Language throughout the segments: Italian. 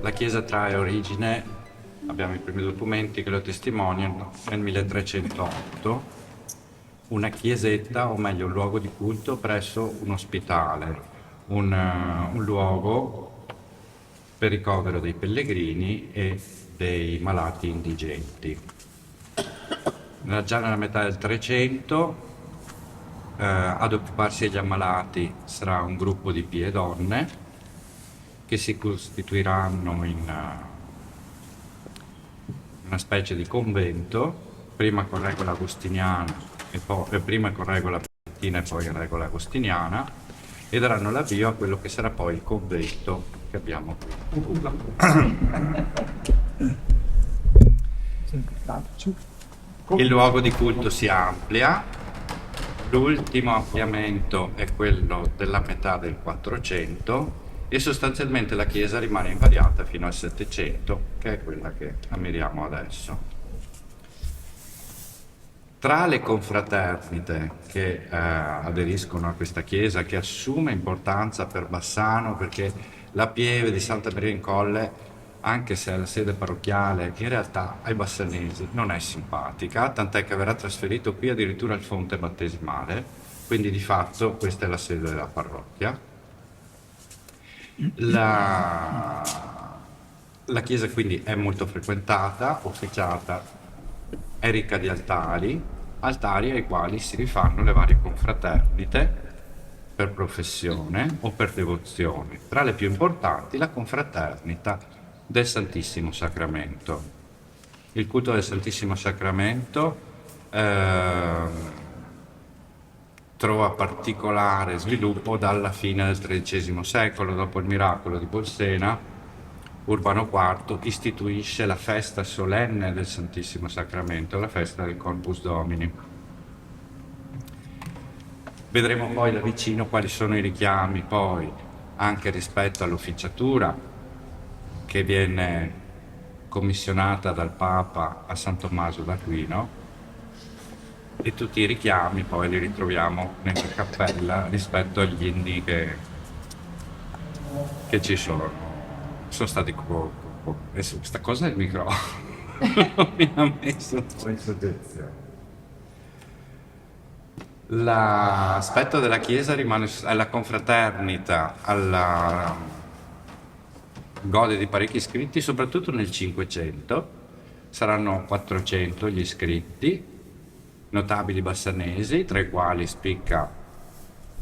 La chiesa trae origine, abbiamo i primi documenti che lo testimoniano, nel 1308, una chiesetta, o meglio un luogo di culto presso un ospitale, un luogo per ricovero dei pellegrini e dei malati indigenti. Già nella metà del 300 ad occuparsi degli ammalati sarà un gruppo di pie donne che si costituiranno in una specie di convento, prima con regola agostiniana prima con regola benedettina e poi in regola agostiniana, e daranno l'avvio a quello che sarà poi il convento che abbiamo qui. Il luogo di culto si amplia, l'ultimo ampliamento è quello della metà del 400 e sostanzialmente la chiesa rimane invariata fino al 700, che è quella che ammiriamo adesso. Tra le confraternite che aderiscono a questa chiesa, che assume importanza per Bassano, perché la pieve di Santa Maria in Colle, anche se è la sede parrocchiale, in realtà ai bassanesi non è simpatica, tant'è che verrà trasferito qui addirittura il fonte battesimale, quindi di fatto questa è la sede della parrocchia. La chiesa quindi è molto frequentata, officiata, è ricca di altari ai quali si rifanno le varie confraternite per professione o per devozione. Tra le più importanti la confraternita del Santissimo Sacramento. Il culto del Santissimo Sacramento trova particolare sviluppo dalla fine del XIII secolo, dopo il miracolo di Bolsena. Urbano IV istituisce la festa solenne del Santissimo Sacramento, la festa del Corpus Domini. Vedremo poi da vicino quali sono i richiami poi anche rispetto all'officiatura che viene commissionata dal Papa a San Tommaso d'Aquino, e tutti i richiami poi li ritroviamo nella cappella rispetto agli inni che ci sono. Sono stati questa cosa è il microfono mi ha messo un po' in soggezione. L'aspetto della chiesa rimane alla confraternita, gode di parecchi iscritti, soprattutto nel 500 saranno 400 gli iscritti, notabili bassanesi, tra i quali spicca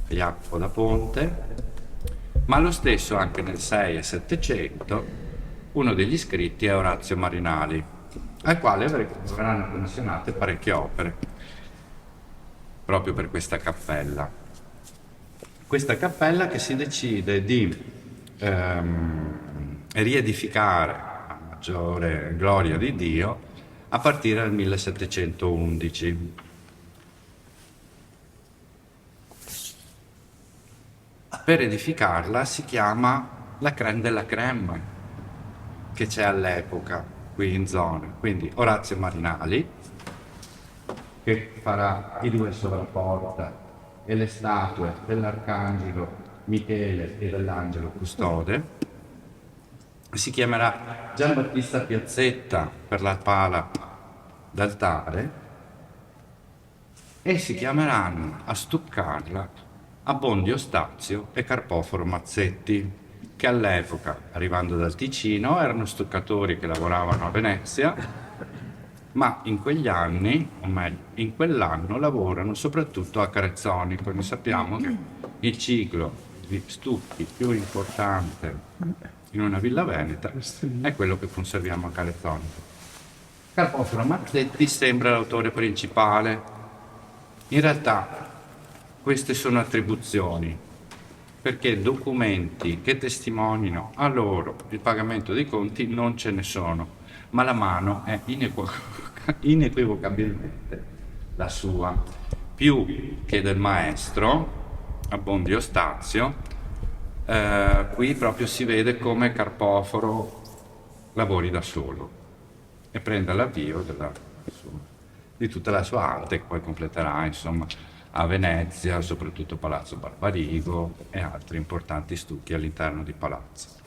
Jacopo da Ponte, ma lo stesso anche nel 6 e 700 uno degli iscritti è Orazio Marinali, al quale verranno commissionate parecchie opere proprio per questa cappella. Questa cappella che si decide di riedificare a maggiore gloria di Dio a partire dal 1711. Per edificarla si chiama la crème della crème che c'è all'epoca qui in zona, quindi Orazio Marinali che farà i due sovrapporta e le statue dell'Arcangelo Michele e dell'Angelo Custode. Si chiamerà Giambattista Piazzetta per la pala d'altare e si chiameranno a stuccarla Abbondio Stazio e Carpoforo Mazzetti, che all'epoca, arrivando dal Ticino, erano stuccatori che lavoravano a Venezia, ma in quegli anni, o meglio, in quell'anno lavorano soprattutto a Carezzonico. Noi sappiamo che il ciclo di stucchi più importante in una villa veneta è quello che conserviamo a Carezzonico. Carpoforo Mazzetti sembra l'autore principale. In realtà queste sono attribuzioni, perché documenti che testimonino a loro il pagamento dei conti non ce ne sono, ma la mano è inequivocabilmente la sua, più che del maestro Abbondio Stazio. Qui proprio si vede come Carpoforo lavori da solo e prenda l'avvio di tutta la sua arte, che poi completerà insomma a Venezia, soprattutto Palazzo Barbarigo e altri importanti stucchi all'interno di palazzo.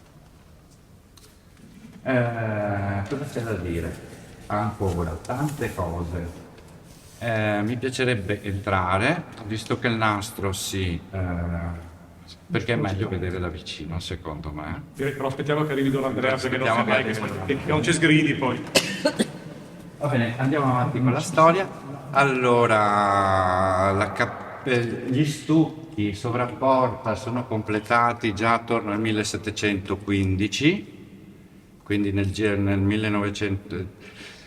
Cosa c'è da dire? Ancora, tante cose. Mi piacerebbe entrare, visto che il nastro perché è meglio vedere da vicino, secondo me. Però aspettiamo che arrivi Don Andrea, perché non Aspettiamo sai mai che non ci sgridi poi. Va bene, andiamo avanti con la storia. Allora, gli stucchi sovrapporta sono completati già attorno al 1715, quindi nel 1900,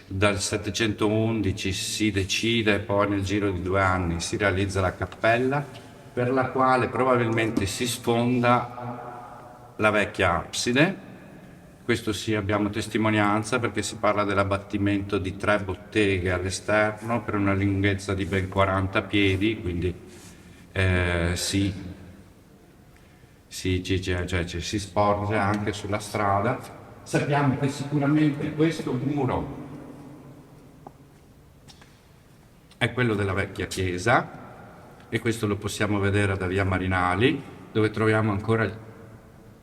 dal 711 si decide, poi nel giro di 2 anni si realizza la cappella, per la quale probabilmente si sfonda la vecchia abside. Questo sì, abbiamo testimonianza perché si parla dell'abbattimento di 3 botteghe all'esterno per una lunghezza di ben 40 piedi, quindi si sporge anche sulla strada. Sappiamo che sicuramente questo muro è quello della vecchia chiesa e questo lo possiamo vedere da via Marinali, dove troviamo ancora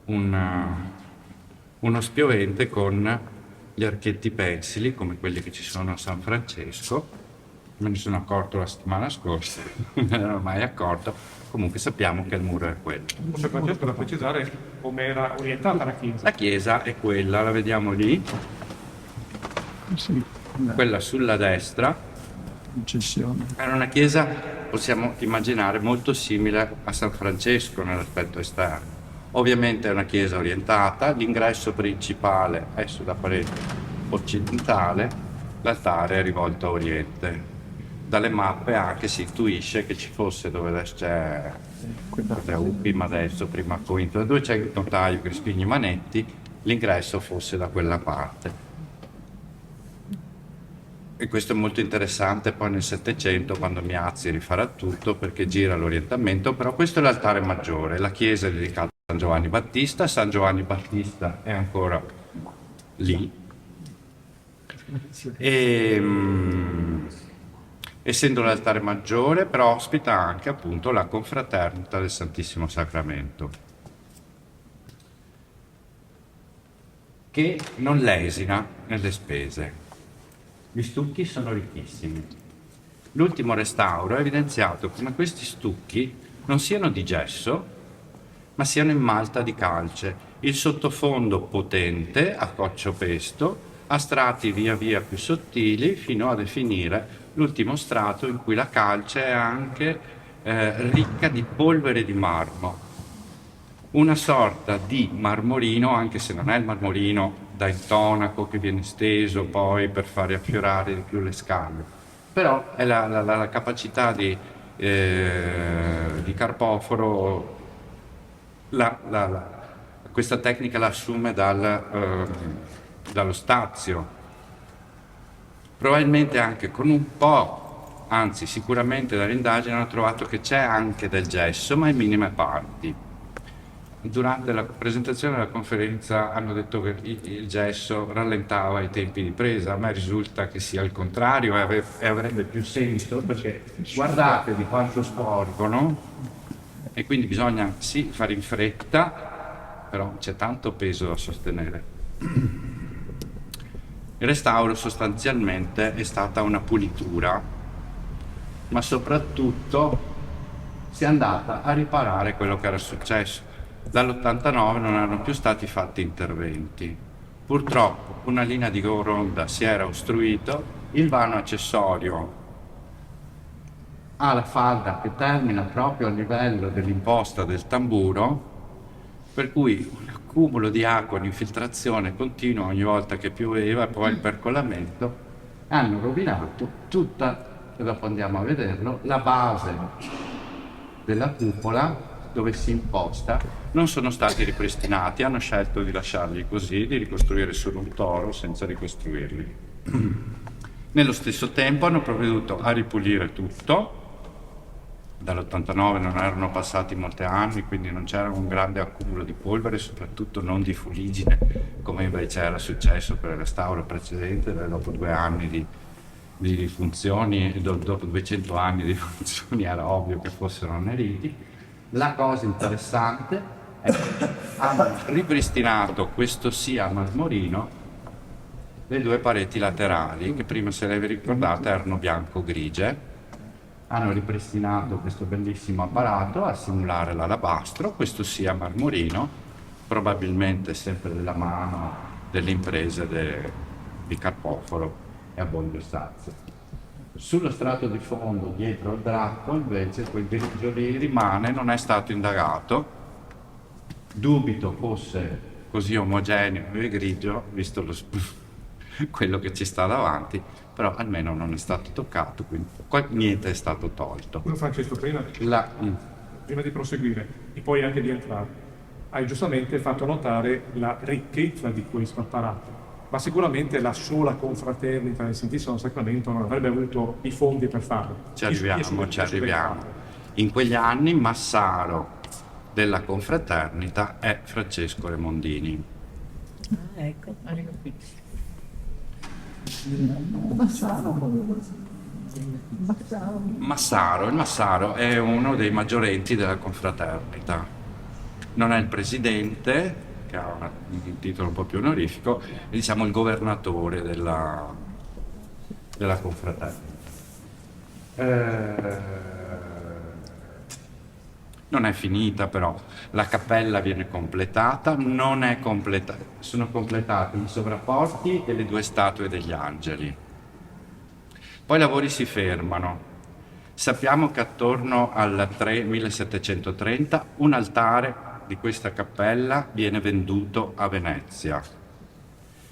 uno spiovente con gli archetti pensili come quelli che ci sono a San Francesco. Me ne sono accorto la settimana scorsa, non me ne ero mai accorto. Comunque sappiamo che il muro è quello. San Francesco, da precisare come era orientata la chiesa. La chiesa è quella, la vediamo lì, Sì, quella sulla destra. concessione. Era una chiesa, possiamo immaginare, molto simile a San Francesco nell'aspetto esterno. Ovviamente è una chiesa orientata, l'ingresso principale è sulla parete occidentale, l'altare è rivolto a oriente. Dalle mappe anche si intuisce che ci fosse dove adesso c'è prima adesso, prima Cointro, dove c'è il notaio Crispini Manetti, l'ingresso fosse da quella parte. E questo è molto interessante poi nel Settecento, quando Miazzi rifarà tutto perché gira l'orientamento, però questo è l'altare maggiore, la chiesa è dedicata a San Giovanni Battista è ancora lì. E, essendo l'altare maggiore, però ospita anche appunto la confraternita del Santissimo Sacramento, che non lesina nelle spese. Gli stucchi sono ricchissimi. L'ultimo restauro ha evidenziato come questi stucchi non siano di gesso, ma siano in malta di calce. Il sottofondo potente, a coccio pesto, a strati via via più sottili, fino a definire l'ultimo strato in cui la calce è anche ricca di polvere di marmo. Una sorta di marmorino, anche se non è il marmorino da intonaco che viene steso poi per fare affiorare di più le scale, però è la capacità di Carpoforo, questa tecnica la assume dallo Stazio, probabilmente anche con un po', anzi sicuramente dall'indagine hanno trovato che c'è anche del gesso, ma in minime parti. Durante la presentazione della conferenza hanno detto che il gesso rallentava i tempi di presa. A me risulta che sia il contrario e avrebbe più senso, perché guardate di quanto sporgono e quindi bisogna sì fare in fretta, però c'è tanto peso da sostenere. Il restauro sostanzialmente è stata una pulitura, ma soprattutto si è andata a riparare quello che era successo. Dall'89 non erano più stati fatti interventi. Purtroppo una linea di Goronda si era ostruito, il vano accessorio ha la falda che termina proprio a livello dell'imposta del tamburo, per cui un accumulo di acqua, un'infiltrazione continua ogni volta che pioveva e poi il percolamento hanno rovinato tutta, e dopo andiamo a vederlo, la base della cupola dove si imposta. Non sono stati ripristinati, hanno scelto di lasciarli così, di ricostruire solo un toro senza ricostruirli. Nello stesso tempo hanno provveduto a ripulire tutto. Dall'89 non erano passati molti anni, quindi non c'era un grande accumulo di polvere, soprattutto non di fuligine, come invece era successo per il restauro precedente, dopo 2 anni di funzioni, dopo 200 anni di funzioni era ovvio che fossero anneriti. La cosa interessante è che hanno ripristinato questo sia marmorino le due pareti laterali, che prima, se le vi ricordate, erano bianco-grigie. Hanno ripristinato questo bellissimo apparato a simulare l'alabastro, questo sia marmorino, probabilmente sempre della mano delle imprese di Carpoforo e Abbondio Stazio. Sullo strato di fondo, dietro al drappo, invece, quel grigio lì rimane, non è stato indagato. Dubito fosse così omogeneo e grigio, visto quello che ci sta davanti, però almeno non è stato toccato, quindi niente è stato tolto. Francesco, prima di proseguire e poi anche di entrare, hai giustamente fatto notare la ricchezza di questo apparato, ma sicuramente la sola confraternita del Santissimo Sacramento non avrebbe avuto i fondi per farlo. Ci arriviamo. In quegli anni Massaro della confraternita è Francesco Remondini. Ah, ecco. Il Massaro è uno dei maggiorenti della confraternita. Non è il presidente, che ha un titolo un po' più onorifico, è, diciamo, il governatore della confraternita. Non è finita però, la cappella viene completata, non è completata, sono completati i sovrapporti e le due statue degli angeli. Poi i lavori si fermano. Sappiamo che attorno al 1730 un altare di questa cappella viene venduto a Venezia,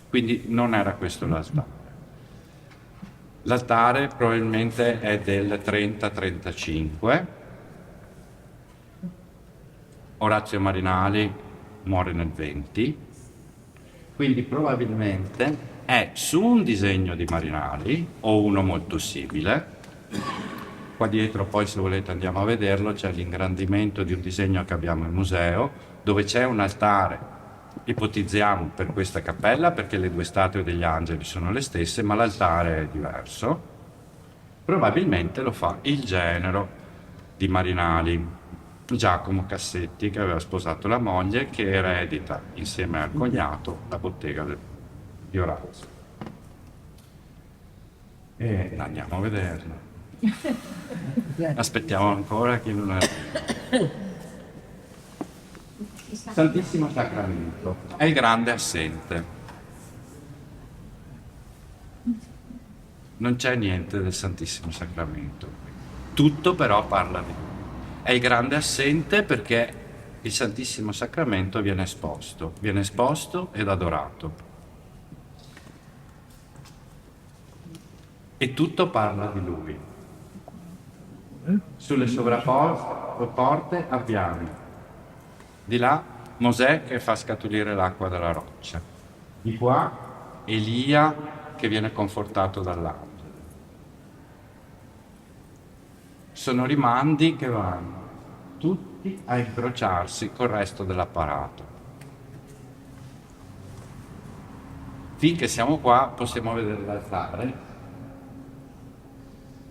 quindi non era questo l'altare. L'altare probabilmente è del 30-35. Orazio Marinali muore nel 20, quindi probabilmente è su un disegno di Marinali o uno molto simile. Qua dietro, poi, se volete, andiamo a vederlo, c'è l'ingrandimento di un disegno che abbiamo in museo, dove c'è un altare, ipotizziamo, per questa cappella, perché le due statue degli angeli sono le stesse, ma l'altare è diverso. Probabilmente lo fa il genero di Marinali, Giacomo Cassetti, che aveva sposato la moglie, che eredita insieme al cognato la bottega di Orazio. E andiamo a vederlo. Aspettiamo ancora che non arrivi. Santissimo Sacramento è il grande assente. Non c'è niente del Santissimo Sacramento. Tutto però parla di lui. È il grande assente perché il Santissimo Sacramento viene esposto ed adorato. E tutto parla di lui. Sulle sovrapporte abbiamo di là Mosè che fa scaturire l'acqua dalla roccia, di qua Elia che viene confortato dall'angelo. Sono rimandi che vanno tutti a incrociarsi col resto dell'apparato. Finché siamo qua possiamo vedere l'altare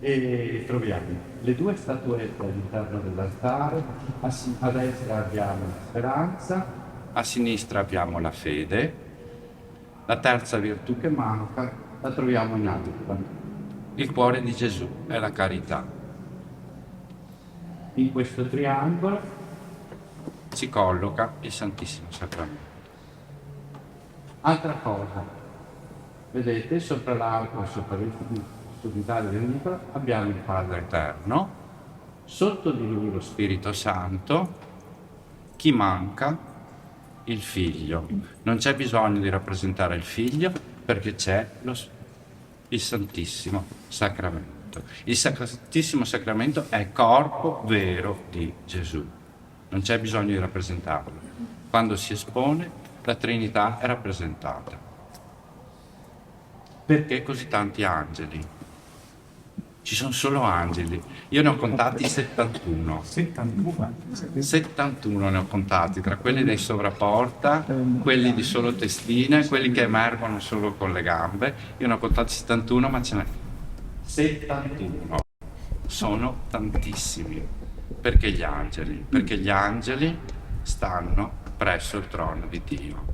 e troviamo le due statuette all'interno dell'altare. A destra abbiamo la speranza, a sinistra abbiamo la fede. La terza virtù che manca la troviamo in alto. Il cuore di Gesù è la carità. In questo triangolo si colloca il Santissimo Sacramento. Altra cosa, vedete, sopra l'arco, sopra il sommitale del Nicolo, abbiamo il Padre Eterno, sotto di lui lo Spirito Santo, chi manca? Il Figlio. Non c'è bisogno di rappresentare il Figlio perché c'è il Santissimo Sacramento. Il Santissimo Sacramento è corpo vero di Gesù. Non c'è bisogno di rappresentarlo. Quando si espone, la Trinità è rappresentata. Perché così tanti angeli? Ci sono solo angeli. Io ne ho contati 71. 71 ne ho contati, tra quelli dei sovrapporta, quelli di solo testine, quelli che emergono solo con le gambe. Io ne ho contati 71, ma ce n'è 71. Sono tantissimi. Perché gli angeli? Perché gli angeli stanno presso il trono di Dio.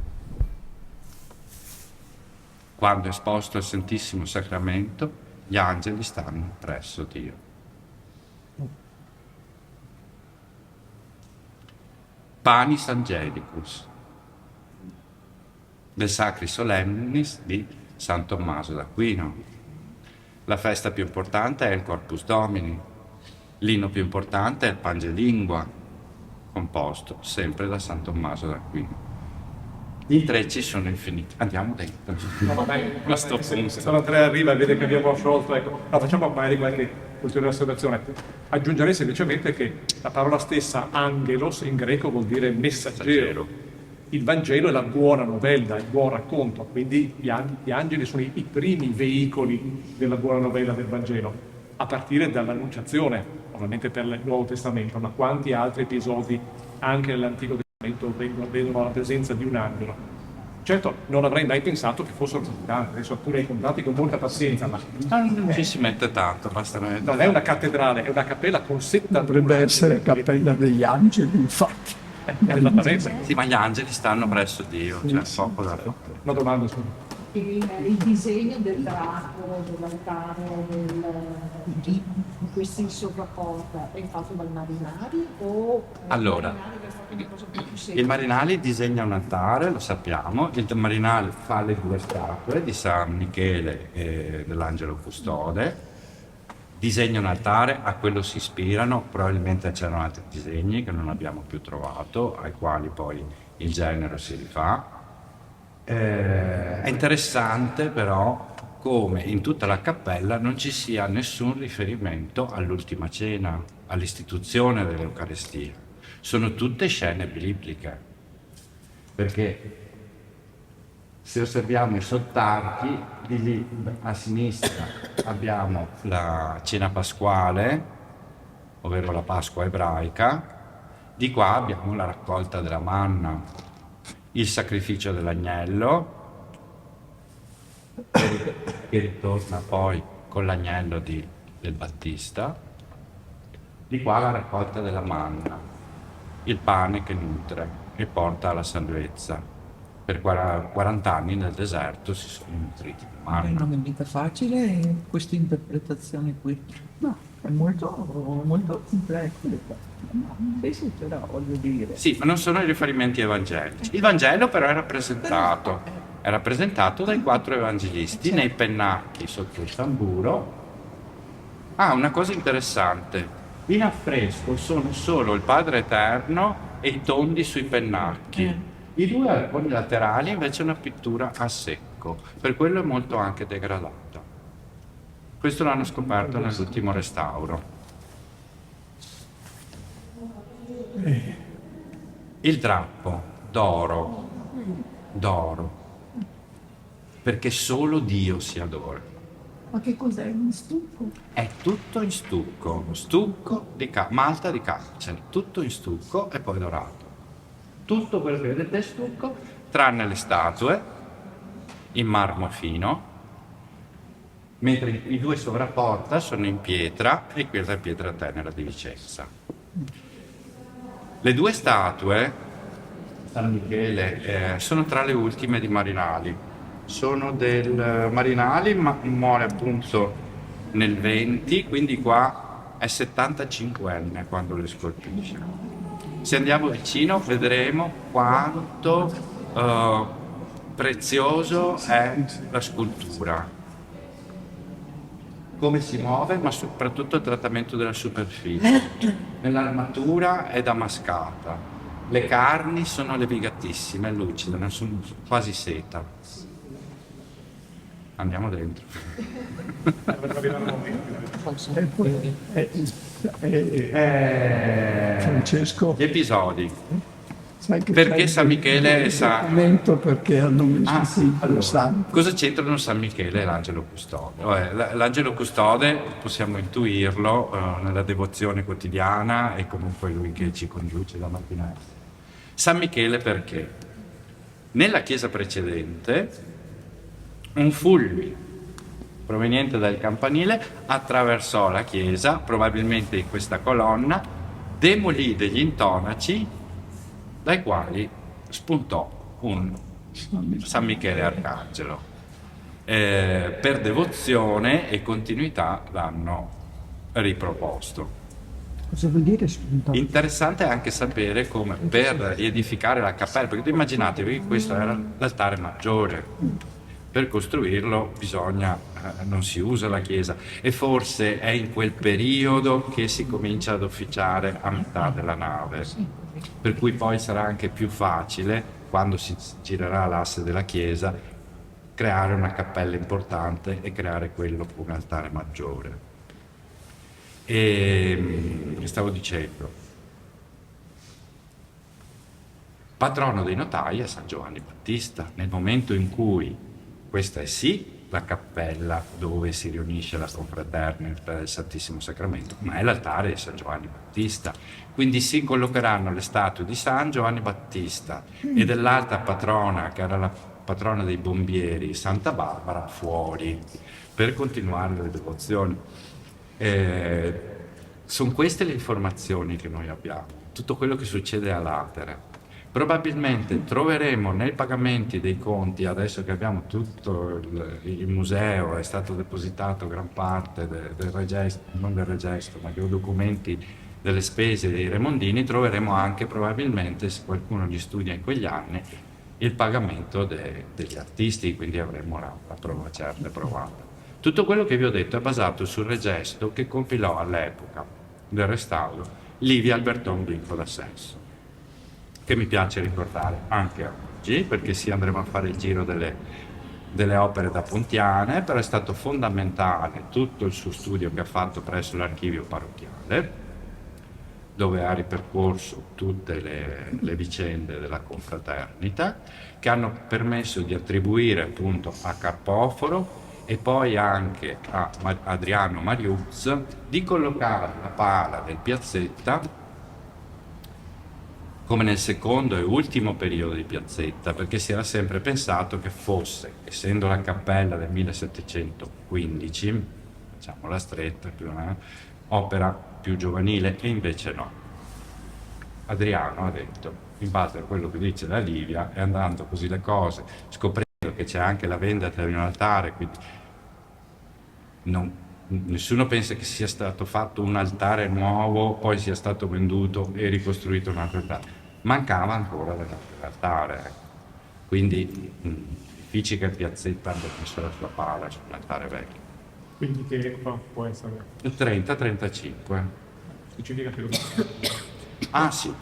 Quando è esposto al Santissimo Sacramento, gli angeli stanno presso Dio. Panis Angelicus, del Sacri Solemnis di San Tommaso d'Aquino. La festa più importante è il Corpus Domini, l'inno più importante è il Pangelingua, composto sempre da San Tommaso d'Aquino. Gli intrecci sono infiniti. Andiamo dentro. No, vabbè, A sto punto. se Andrea arriva e vede che abbiamo sciolto, ecco, no, facciamo magari qualche ulteriore osservazione. Aggiungerei semplicemente che la parola stessa angelos in greco vuol dire messaggero. Il Vangelo è la buona novella, il buon racconto, quindi gli angeli sono i primi veicoli della buona novella del Vangelo, a partire dall'Annunciazione, ovviamente per il Nuovo Testamento, ma quanti altri episodi anche nell'Antico Testamento vedono la presenza di un angelo. Certo, non avrei mai pensato che fossero così tanti, adesso alcuni hai contati con molta pazienza, ma Non ci si mette tanto, basta mettere. non è una cattedrale, è una cappella con 70 Dovrebbe essere Cappella degli Angeli, infatti. Esattamente. Sì, ma gli angeli stanno presso Dio, cioè poco da fare. Una domanda, scusa. Il disegno del drago, dell'altare, di questi in sovrapporta è fatto dal Marinari o Allora, il Marinari ha fatto una cosa un po' più seria? Il Marinali disegna un altare, lo sappiamo, il Marinali fa le due statue di San Michele e dell'Angelo Custode, disegna un altare, a quello si ispirano, probabilmente c'erano altri disegni che non abbiamo più trovato, ai quali poi il genere si rifà. È interessante però come in tutta la cappella non ci sia nessun riferimento all'ultima cena, all'istituzione dell'Eucaristia. Sono tutte scene bibliche, perché se osserviamo i sottarchi, di lì a sinistra abbiamo la cena pasquale, ovvero la Pasqua ebraica, di qua abbiamo la raccolta della manna, il sacrificio dell'agnello, che ritorna poi con l'agnello del Battista, di qua la raccolta della manna, il pane che nutre e porta alla salvezza. Per 40 anni nel deserto si sono nutriti di manna. Non è mica facile questa interpretazione qui. No, è molto, molto complesso. Sì, sì, però voglio dire. Sì, ma non sono i riferimenti evangelici. Il Vangelo però è rappresentato dai 4 evangelisti nei pennacchi sotto il tamburo. Ah, una cosa interessante. In affresco sono solo il Padre Eterno e i tondi sui pennacchi. I 2 arconi laterali invece è una pittura a secco, per quello è molto anche degradata. Questo l'hanno scoperto nell'ultimo restauro. Il drappo d'oro, perché solo Dio si adora. Ma che cos'è? Un stucco? È tutto in stucco di malta di Carcere, tutto in stucco e poi dorato. Tutto quello che vedete è stucco, tranne le statue in marmo fino, mentre i 2 sovrapporta sono in pietra e quella è pietra tenera di Vicenza. Le 2 statue, San Michele, sono tra le ultime di Marinali. Sono del Marinali, ma muore appunto nel 20, quindi qua è 75enne quando le scolpisce. Se andiamo vicino vedremo quanto prezioso è la scultura, come si muove, ma soprattutto il trattamento della superficie. Nell'armatura è damascata, le carni sono levigatissime, lucide, sono quasi seta. Andiamo dentro. E poi, Francesco, Gli episodi. sai che Perché c'è San Michele il sa- documento perché hanno messo qui allo santo. Cosa c'entrano San Michele e l'Angelo Custode? L'Angelo Custode possiamo intuirlo nella devozione quotidiana e comunque lui che ci conduce la mattina. San Michele perché? Nella chiesa precedente un fulmine proveniente dal campanile attraversò la chiesa, probabilmente in questa colonna, demolì degli intonaci dai quali spuntò un San Michele Arcangelo. per devozione e continuità l'hanno riproposto. Cosa vuol dire spuntato? Interessante anche sapere come per riedificare la cappella, perché tu immaginatevi che questo era l'altare maggiore, per costruirlo non si usa la chiesa, e forse è in quel periodo che si comincia ad officiare a metà della nave, per cui poi sarà anche più facile, quando si girerà l'asse della chiesa, creare una cappella importante e creare quello come altare maggiore. E stavo dicendo, patrono dei notai è San Giovanni Battista. Nel momento in cui questa è sì la cappella dove si riunisce la confraternita del Santissimo Sacramento, ma è l'altare di San Giovanni Battista, quindi si collocheranno le statue di San Giovanni Battista e dell'alta patrona, che era la patrona dei bombieri, Santa Barbara, fuori per continuare le devozioni. Sono queste le informazioni che noi abbiamo, tutto quello che succede a Latere. Probabilmente troveremo nei pagamenti dei conti, adesso che abbiamo tutto il museo, è stato depositato gran parte del registro, non del registro, ma dei documenti delle spese dei remondini, troveremo anche probabilmente, se qualcuno li studia in quegli anni, il pagamento degli artisti, quindi avremo la prova certa e provata. Tutto quello che vi ho detto è basato sul regesto che compilò all'epoca del restauro Livia Alberton Blinco d'Assenso, che mi piace ricordare anche oggi, perché sì, andremo a fare il giro delle opere da Pontiane, però è stato fondamentale tutto il suo studio che ha fatto presso l'archivio parrocchiale, dove ha ripercorso tutte le vicende della confraternita, che hanno permesso di attribuire appunto a Carpoforo e poi anche a Adriano Mariuz di collocare la pala del Piazzetta come nel secondo e ultimo periodo di Piazzetta, perché si era sempre pensato che fosse, essendo la cappella del 1715, facciamola stretta, opera più giovanile, e invece no. Adriano ha detto, in base a quello che dice la Livia, e andando così le cose, scoprendo che c'è anche la vendita di un altare, quindi nessuno pensa che sia stato fatto un altare nuovo, poi sia stato venduto e ricostruito un altro altare. Mancava ancora l'altare, ecco. Quindi difficile che Piazzetta abbia messo la sua pala su un altare vecchio. Quindi che può essere? 30-35. Significa che lo... Ah sì.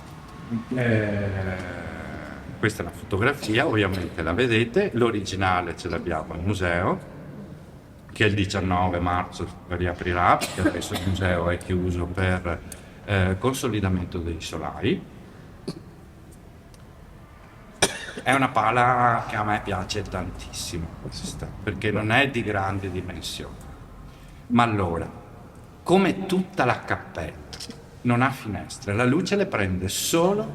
Questa è una fotografia, ovviamente la vedete, l'originale ce l'abbiamo al museo, che il 19 marzo riaprirà, perché adesso il museo è chiuso per consolidamento dei solai. È una pala che a me piace tantissimo, questa, perché non è di grandi dimensioni. Ma allora, come tutta la cappella non ha finestre, la luce le prende solo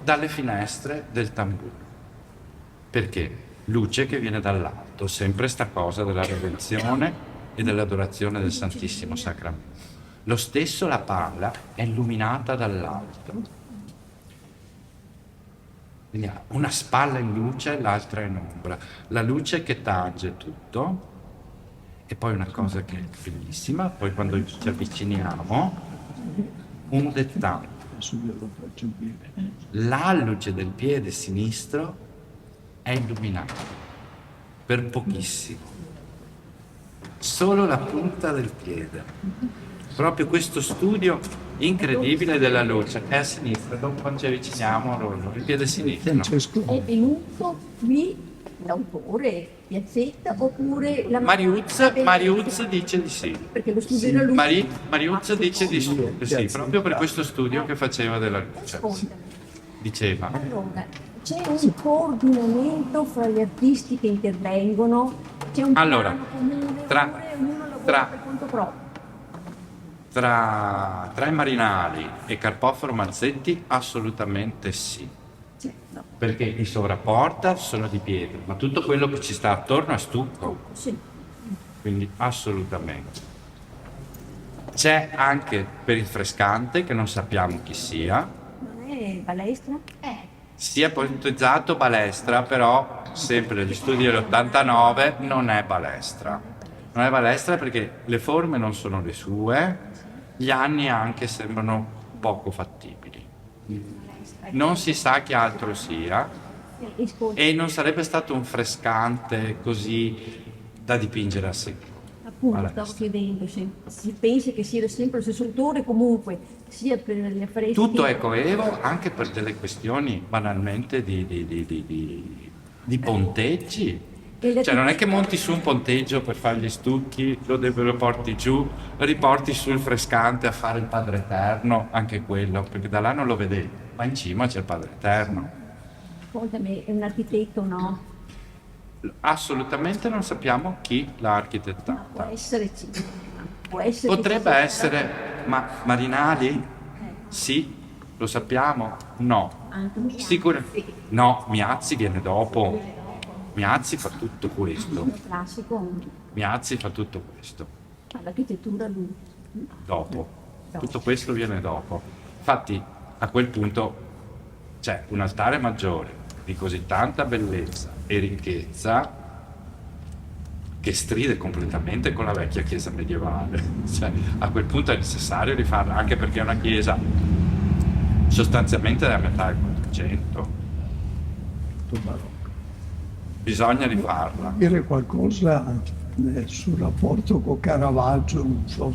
dalle finestre del tamburo. Perché? Luce che viene dall'alto, sempre sta cosa della redenzione e dell'adorazione del Santissimo Sacramento. Lo stesso la pala è illuminata dall'alto. Quindi ha una spalla in luce, l'altra in ombra. La luce che tange tutto, e poi una cosa che è bellissima, poi quando ci avviciniamo, un dettaglio. L'alluce del piede sinistro è illuminato per pochissimo, solo la punta del piede. Proprio questo studio incredibile della luce è a sinistra, dopo quando ci avviciniamo il piede sinistro. È venuto qui l'autore Piazzetta oppure la Mariuz dice di sì. Perché lo studio della luce Mariuz dice di sì, proprio per questo studio che faceva della luce. Diceva. Allora, c'è un coordinamento fra gli artisti che intervengono, c'è un piano comune, oppure ognuno lavora per conto proprio. Tra i Marinali e Carpoforo Mazzetti assolutamente sì, No. perché i sovrapporta sono di pietra, ma tutto quello che ci sta attorno è stucco, Sì. quindi assolutamente. C'è anche per il frescante, che non sappiamo chi sia, Non è balestra? Si è ipotizzato balestra, però sempre negli studi dell'89 non è balestra. Non è balestra perché le forme non sono le sue, gli anni anche sembrano poco fattibili. Non si sa che altro sia e non sarebbe stato un frescante così da dipingere a secco. Appunto, Balestra. stavo chiedendo se si pensa che sia sempre lo stesso autore, comunque sia per gli affreschi. Tutto è coevo anche per delle questioni banalmente di ponteggi. Cioè non è che monti su un ponteggio per fare gli stucchi, lo porti giù, lo riporti sul frescante a fare il Padre Eterno, anche quello, perché da là non lo vedevi, ma in cima c'è il Padre Eterno. Ascoltami, è un architetto, no? Assolutamente non sappiamo chi l'ha Può architettata. essere, può essere Potrebbe essere, ma Marinali? Sì, lo sappiamo? No. anche un No, Miazzi viene dopo. Miazzi fa tutto questo. classico, Miazzi fa tutto questo. l'architettura lui. Dopo. Tutto questo viene dopo. Infatti, a quel punto c'è un altare maggiore di così tanta bellezza e ricchezza che stride completamente con la vecchia chiesa medievale. Cioè, a quel punto è necessario rifarla, anche perché è una chiesa sostanzialmente della metà del 400. Bisogna rifarla. Dire qualcosa sul rapporto con Caravaggio, non so,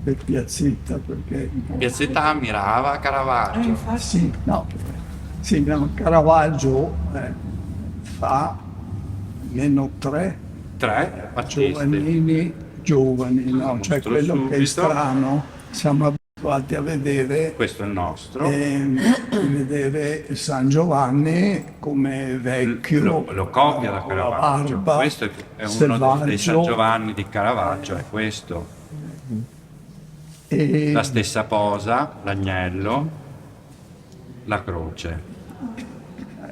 per Piazzetta, perché Piazzetta ammirava Caravaggio. sì, no, Caravaggio fa meno 3 3 Battisti. giovani, no? Mostro Cioè quello che è subito. strano, siamo abituati a vedere Questo è il nostro. vedere San Giovanni come vecchio, Lo copia da con la Caravaggio. barba, Questo è uno selvaggio, dei San Giovanni di Caravaggio, è questo. e La stessa posa, l'agnello, la croce.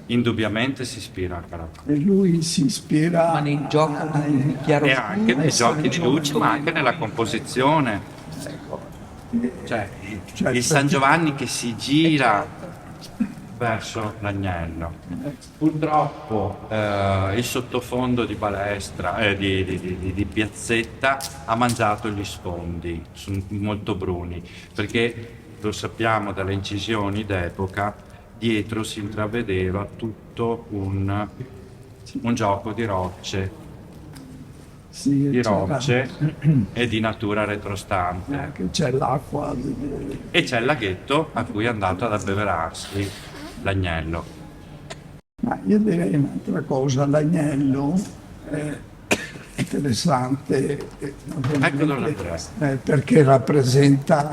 Indubbiamente si ispira a Caravaggio. e lui si ispira Ma nei giochi di E chiaroscuro anche nei San giochi di luci, ma anche nella composizione. Cioè, Cioè, il San Giovanni che si gira verso l'agnello. Purtroppo il sottofondo di Balestra, di Piazzetta ha mangiato gli sfondi, sono molto bruni, perché lo sappiamo dalle incisioni d'epoca, dietro si intravedeva tutto un gioco di rocce sì, e di natura retrostante. che c'è l'acqua E c'è il laghetto a cui è andato ad abbeverarsi l'agnello. ma io direi un'altra cosa, l'agnello è interessante Ecco dove l'Andrea. perché rappresenta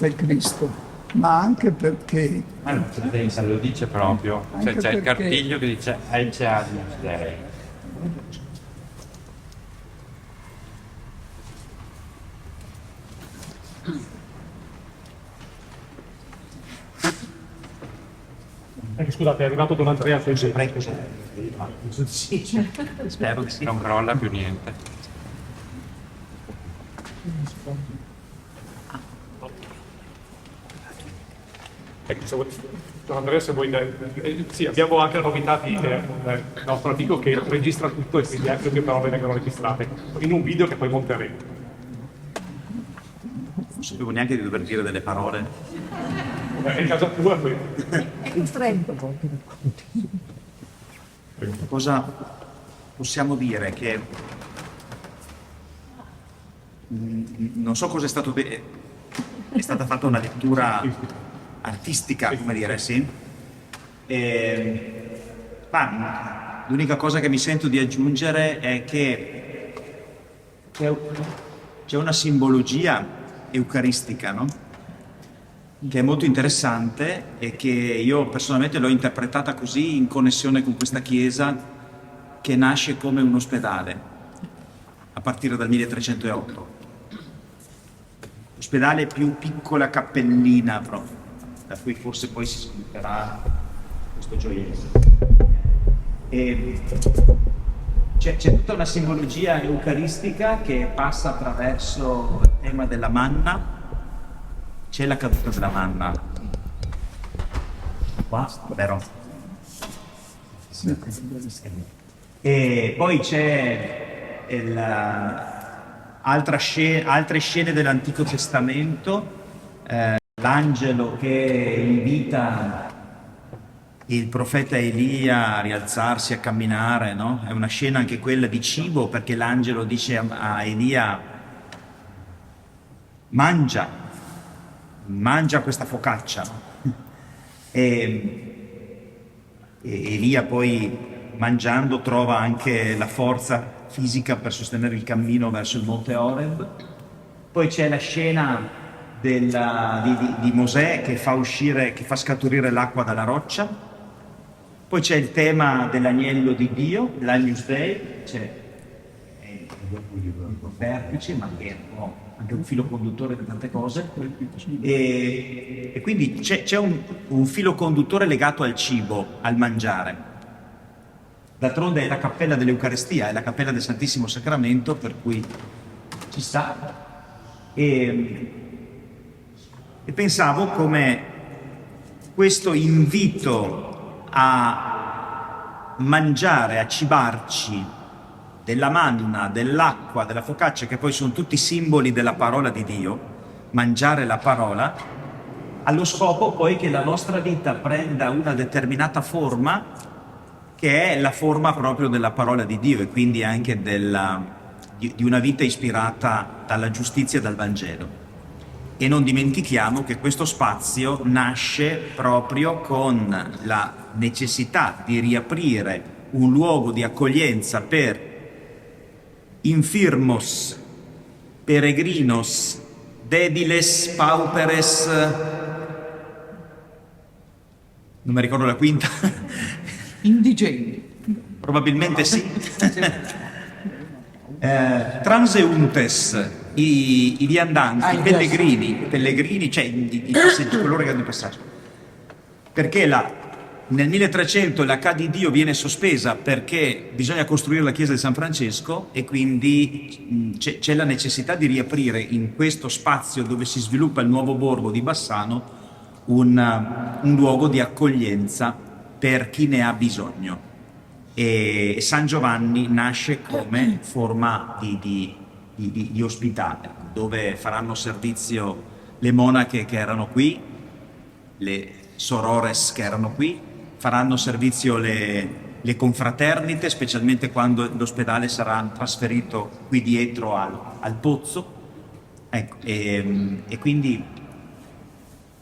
il Cristo, ma anche perché Non pensa, lo dice proprio. Cioè, Anche c'è il perché- cartiglio che dice Ecce Agnus Dei. Scusate, è arrivato Don Andrea Spero che non crolla più niente. Don Andrea, se vuoi, sì, abbiamo anche la novità di il nostro amico che registra tutto e quindi anche le mie parole vengono registrate in un video che poi monteremo. Non sapevo neanche di dover dire delle parole. È casa tua quindi. Cosa possiamo dire? Che non so cosa è stato è stata fatta una lettura artistica, come dire, sì. Ma l'unica cosa che mi sento di aggiungere è che c'è una simbologia eucaristica, no? Che è molto interessante e che io personalmente l'ho interpretata così in connessione con questa chiesa che nasce come un ospedale a partire dal 1308. Ospedale più piccola cappellina proprio, da cui forse poi si svilupperà questo gioiello. E c'è tutta una simbologia eucaristica che passa attraverso il tema della manna. C'è la caduta della manna qua, però. E poi c'è altre scene dell'Antico Testamento, l'angelo che invita il profeta Elia a rialzarsi, a camminare, no? È una scena anche quella di cibo, perché l'angelo dice a Elia: mangia questa focaccia. E Elia poi, mangiando, trova anche la forza fisica per sostenere il cammino verso il monte Oreb. Poi c'è la scena di Mosè che fa scaturire l'acqua dalla roccia. Poi c'è il tema dell'agnello di Dio, l'Agnus Dei, c'è il vertice, ma che è anche un filo conduttore di tante cose. E quindi c'è un filo conduttore legato al cibo, al mangiare. D'altronde è la cappella dell'Eucaristia, è la cappella del Santissimo Sacramento, per cui ci sta. E pensavo come questo invito a mangiare, a cibarci della manna, dell'acqua, della focaccia, che poi sono tutti simboli della parola di Dio, mangiare la parola, allo scopo poi che la nostra vita prenda una determinata forma, che è la forma proprio della parola di Dio, e quindi anche di una vita ispirata dalla giustizia e dal Vangelo. E non dimentichiamo che questo spazio nasce proprio con la necessità di riaprire un luogo di accoglienza per infirmos, peregrinos, dediles, pauperes, non mi ricordo la quinta, Indigeni. probabilmente sì, transeuntes, i viandanti, i pellegrini, cioè coloro che hanno di passaggio. Perché nel 1300 la Ca' di Dio viene sospesa perché bisogna costruire la chiesa di San Francesco, e quindi c'è la necessità di riaprire in questo spazio dove si sviluppa il nuovo borgo di Bassano un luogo di accoglienza per chi ne ha bisogno. E San Giovanni nasce come forma di ospitale, dove faranno servizio le monache che erano qui, le sorores che erano qui, faranno servizio le confraternite, specialmente quando l'ospedale sarà trasferito qui dietro al pozzo. Ecco, e quindi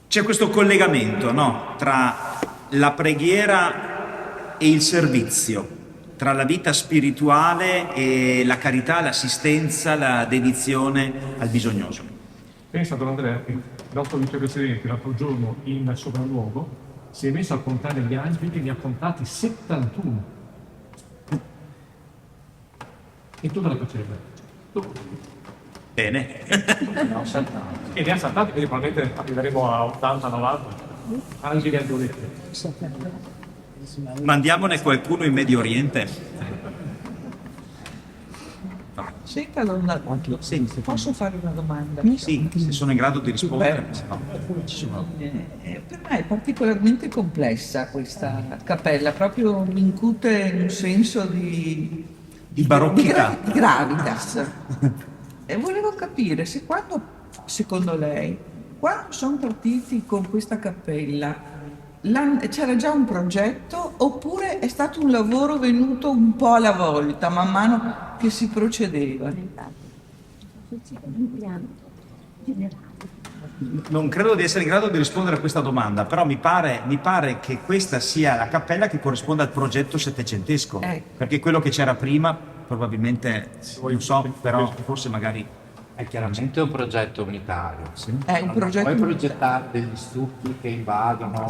c'è questo collegamento, no? Tra la preghiera e il servizio, tra la vita spirituale e la carità, l'assistenza, la dedizione al bisognoso. Pensa, Don Andrea, che il nostro vicepresidente l'altro giorno in sopralluogo si è messo a contare gli angeli e ne ha contati 71. E tu me la facevi? Tu. Bene. E ne ha saltati, quindi probabilmente arriveremo a 80-90 angeli al giornetto. Mandiamone qualcuno in Medio Oriente. Senta, sì, posso fare una domanda? Sì, se sono in grado di rispondere. No. Per me è particolarmente complessa questa cappella, proprio mi incute un senso di barocchità. Di gravitas. E volevo capire se secondo lei, quando sono partiti con questa cappella, c'era già un progetto oppure è stato un lavoro venuto un po' alla volta, man mano che si procedeva? Non credo di essere in grado di rispondere a questa domanda, però mi pare che questa sia la cappella che corrisponda al progetto settecentesco, perché quello che c'era prima probabilmente, non so, però forse magari... È chiaramente un progetto unitario. È un progetto non puoi progettare degli stucchi che invadono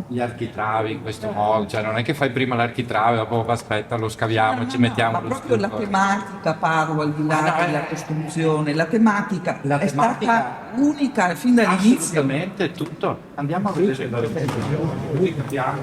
gli architravi in questo modo, cioè non è che fai prima l'architrave, dopo aspetta, lo scaviamo, ci mettiamo ma lo proprio stucco. la tematica, parlo al di là della costruzione, la tematica è stata unica fin dall'inizio. Assolutamente, tutto. Andiamo a vedere. Noi capiamo.